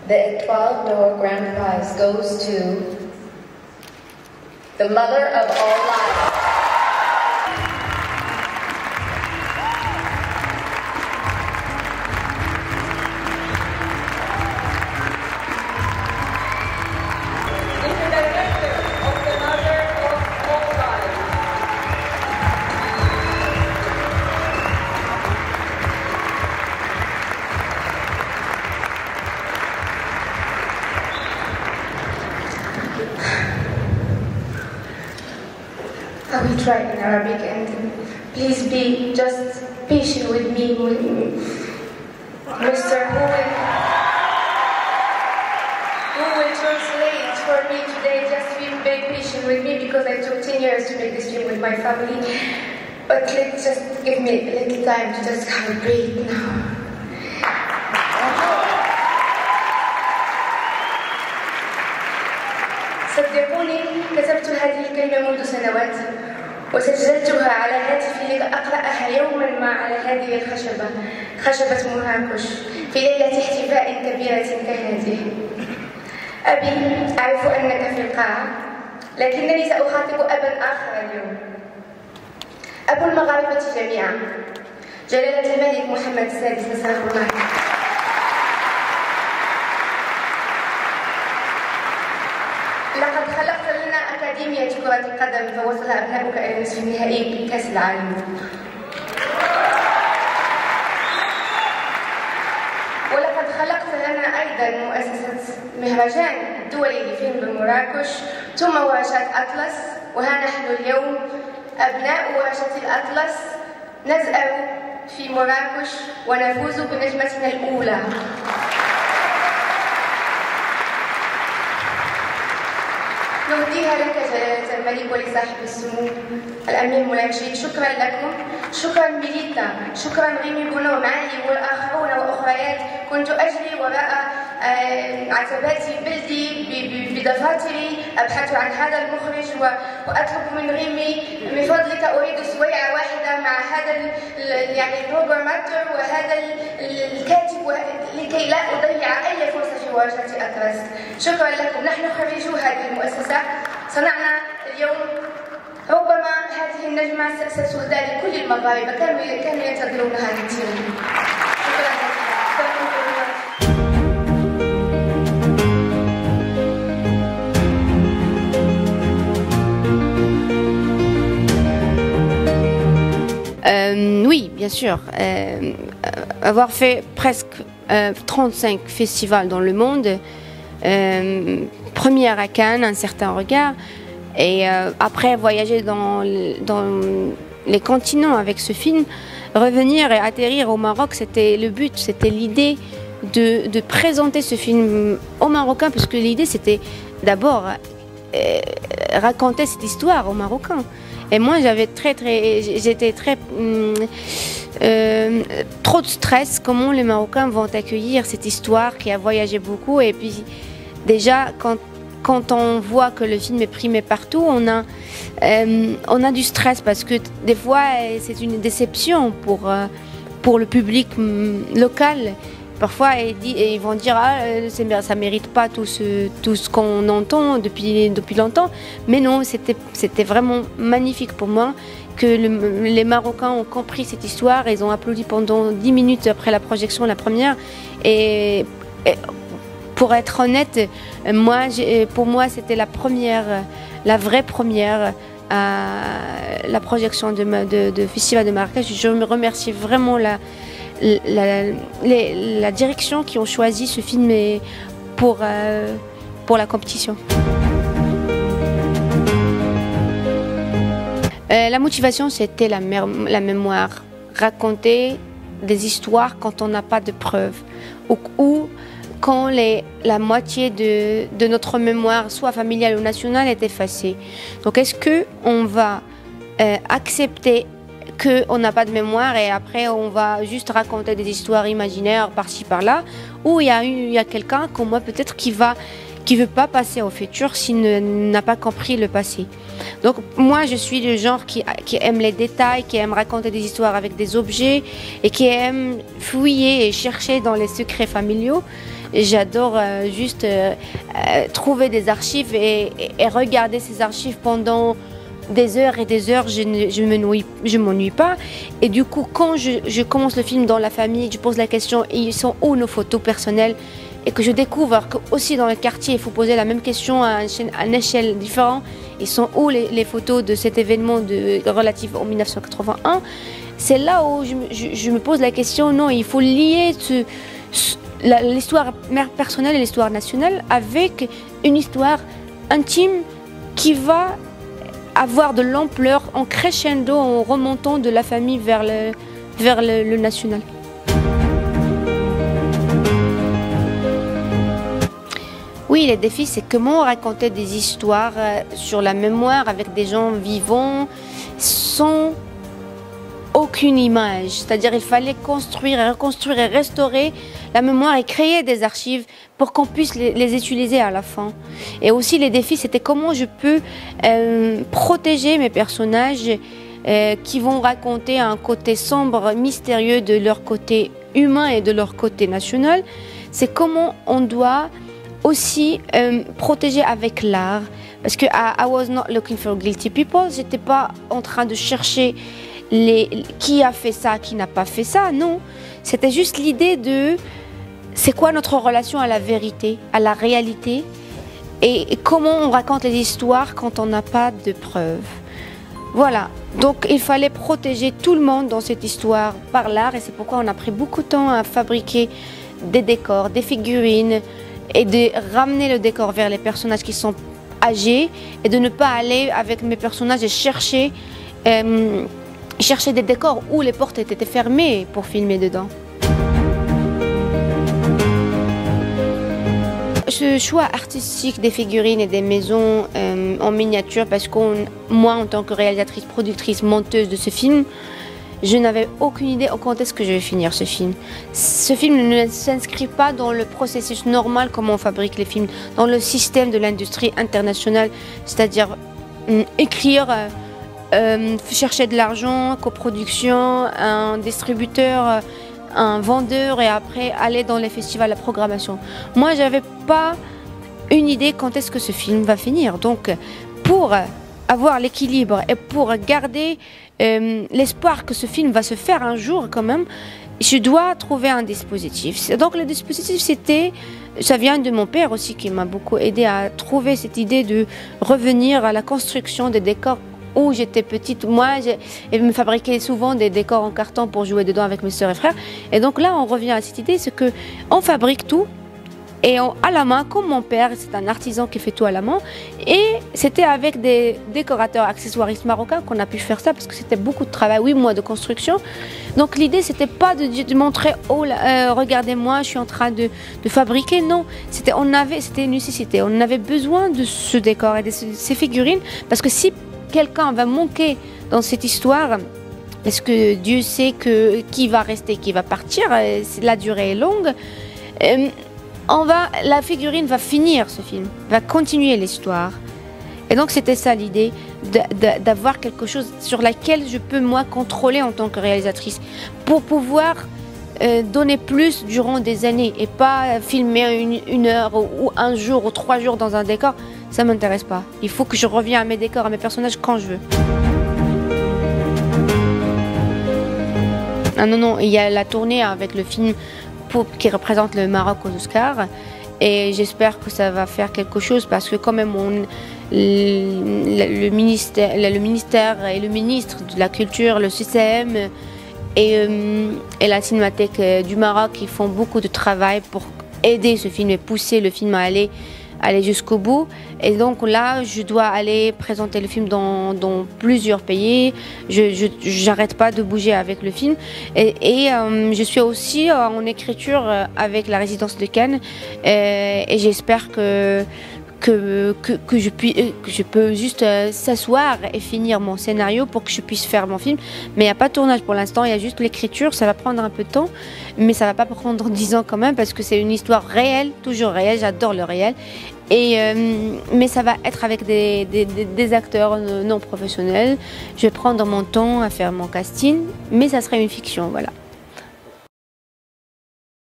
The Étoile d'Or Grand Prize goes to the mother of all life. I will try in Arabic, and please be just patient with me, Mr. Who will translate for me today. Just be very patient with me because I took 10 years to make this film with my family. But let's just give me a little time to just have a break now. صدقوني كتبت هذه الكلمة منذ سنوات وسجلتها على هاتفي لأقرأها يوما ما على هذه الخشبة، خشبة مراكش، في ليلة احتفاء كبيرة كهذه. أبي، أعرف أنك في القاعة، لكنني سأخاطب أبا آخر اليوم، أبو المغاربة جميعا، جلالة الملك محمد السادس نصره الله. لقد خلقت لنا أكاديمية كرة القدم فوصل أبناؤك إلى نصف النهائي بكأس العالم. ولقد خلقت لنا أيضا مؤسسة مهرجان دولي لفيلم بمراكش ثم ورشات أطلس، وها نحن اليوم أبناء ورشة الأطلس نزأر في مراكش ونفوز بنجمتنا الأولى. نهديها لك جلالة الملك ولصاحب السمو الأمير مولاي رشيد. شكرا لكم، شكرا ميليتا، شكرا غيمي بونو معالي والآخرون وأخريات. كنت أجري وراء عتبات بلدي بدفاتري أبحث عن هذا المخرج وأطلب من غيمي من فضلك أريد سويعة واحدة مع هذا يعني البروغراماتور وهذا الكاتب لكي لا أضيع أي فرصة في ورشة أطلس. شكرا لكم. نحن خريجو هذه المؤسسة، صنعنا اليوم ربما هذه النجمة ستهدى لكل المغاربة، كانوا ينتظرونها كثيرا. شكرا لكم. Oui, bien sûr. Avoir fait presque 35 festivals dans le monde, première à Cannes, Un certain regard, et après voyager dans les continents avec ce film, revenir et atterrir au Maroc, c'était le but, c'était l'idée de présenter ce film aux Marocains, parce que l'idée c'était d'abord raconter cette histoire aux Marocains. Et moi j'étais très trop de stress, comment les Marocains vont accueillir cette histoire qui a voyagé beaucoup. Et puis déjà quand on voit que le film est primé partout, on a du stress, parce que des fois c'est une déception pour le public local. Parfois ils vont dire ça mérite pas tout ce qu'on entend depuis longtemps. Mais non, c'était vraiment magnifique pour moi que les Marocains ont compris cette histoire. Ils ont applaudi pendant 10 minutes après la projection, la première. Et pour être honnête, pour moi c'était la vraie première à la projection de Festival de Marrakech. Je me remercie vraiment la direction qui ont choisi ce film pour la compétition. La motivation, c'était la mémoire. Raconter des histoires quand on n'a pas de preuves, ou quand la moitié de notre mémoire, soit familiale ou nationale, est effacée. Donc est-ce qu'on va accepter qu'on n'a pas de mémoire et après on va juste raconter des histoires imaginaires par-ci par-là, ou il y a quelqu'un comme moi peut-être qui veut pas passer au futur s'il n'a pas compris le passé. Donc moi je suis le genre qui aime les détails, qui aime raconter des histoires avec des objets et qui aime fouiller et chercher dans les secrets familiaux. J'adore juste trouver des archives et regarder ces archives pendant des heures et des heures. Je m'ennuie pas. Et du coup, quand je commence le film dans la famille, je pose la question, ils sont où nos photos personnelles? Et que je découvre que aussi dans le quartier, il faut poser la même question à une échelle différente. Ils sont où les photos de cet événement relatif en 1981? C'est là où je me pose la question, non, il faut lier l'histoire personnelle et l'histoire nationale avec une histoire intime qui va avoir de l'ampleur en crescendo, en remontant de la famille vers le national. Oui, les défis, c'est comment raconter des histoires sur la mémoire avec des gens vivants sans aucune image. C'est-à-dire il fallait construire, reconstruire et restaurer la mémoire et créer des archives pour qu'on puisse les utiliser à la fin. Et aussi les défis, c'était comment je peux protéger mes personnages qui vont raconter un côté sombre, mystérieux de leur côté humain et de leur côté national. C'est comment on doit aussi protéger avec l'art, parce que I was not looking for guilty people. J'étais pas en train de chercher qui a fait ça, qui n'a pas fait ça. Non, c'était juste l'idée de c'est quoi notre relation à la vérité, à la réalité, et comment on raconte les histoires quand on n'a pas de preuves. Voilà, donc il fallait protéger tout le monde dans cette histoire par l'art, et c'est pourquoi on a pris beaucoup de temps à fabriquer des décors, des figurines, et de ramener le décor vers les personnages qui sont âgés et de ne pas aller avec mes personnages et chercher des décors où les portes étaient fermées pour filmer dedans. Ce choix artistique des figurines et des maisons en miniature, parce que moi, en tant que réalisatrice, productrice, monteuse de ce film, je n'avais aucune idée quand est-ce que je vais finir ce film. Ce film ne s'inscrit pas dans le processus normal comment on fabrique les films, dans le système de l'industrie internationale, c'est-à-dire écrire, chercher de l'argent, coproduction, un distributeur, un vendeur et après aller dans les festivals, la programmation. Moi, j'avais pas une idée quand est-ce que ce film va finir. Donc, pour avoir l'équilibre et pour garder l'espoir que ce film va se faire un jour quand même, je dois trouver un dispositif. Donc le dispositif, ça vient de mon père aussi qui m'a beaucoup aidé à trouver cette idée de revenir à la construction des décors. Où j'étais petite, moi, je me fabriquais souvent des décors en carton pour jouer dedans avec mes soeurs et frères. Et donc là, on revient à cette idée, c'est qu'on fabrique tout et à la main, comme mon père, c'est un artisan qui fait tout à la main. Et c'était avec des décorateurs accessoiristes marocains qu'on a pu faire ça, parce que c'était beaucoup de travail, 8 mois de construction. Donc l'idée, c'était pas de montrer, oh regardez-moi, je suis en train de fabriquer. Non, c'était une nécessité. On avait besoin de ce décor et de ces figurines, parce que si quelqu'un va manquer dans cette histoire, parce que Dieu sait qui va rester, qui va partir, la durée est longue, la figurine va finir ce film, va continuer l'histoire. Et donc c'était ça l'idée, d'avoir quelque chose sur laquelle je peux moi contrôler en tant que réalisatrice, pour pouvoir donner plus durant des années et pas filmer une heure ou un jour ou 3 jours dans un décor. Ça ne m'intéresse pas. Il faut que je revienne à mes décors, à mes personnages quand je veux. Ah non, il y a la tournée avec le film qui représente le Maroc aux Oscars. Et j'espère que ça va faire quelque chose, parce que quand même le ministère et le ministre de la Culture, le CCM et la Cinémathèque du Maroc, ils font beaucoup de travail pour aider ce film et pousser le film à aller jusqu'au bout. Et donc là, je dois aller présenter le film dans plusieurs pays. Je n'arrête pas de bouger avec le film. Et je suis aussi en écriture avec la résidence de Cannes. Et j'espère que je peux juste s'asseoir et finir mon scénario pour que je puisse faire mon film. Mais il n'y a pas de tournage pour l'instant, il y a juste l'écriture. Ça va prendre un peu de temps, mais ça ne va pas prendre 10 ans quand même, parce que c'est une histoire réelle, toujours réelle. J'adore le réel. Mais ça va être avec des acteurs non professionnels. Je vais prendre mon temps à faire mon casting, mais ça serait une fiction, voilà.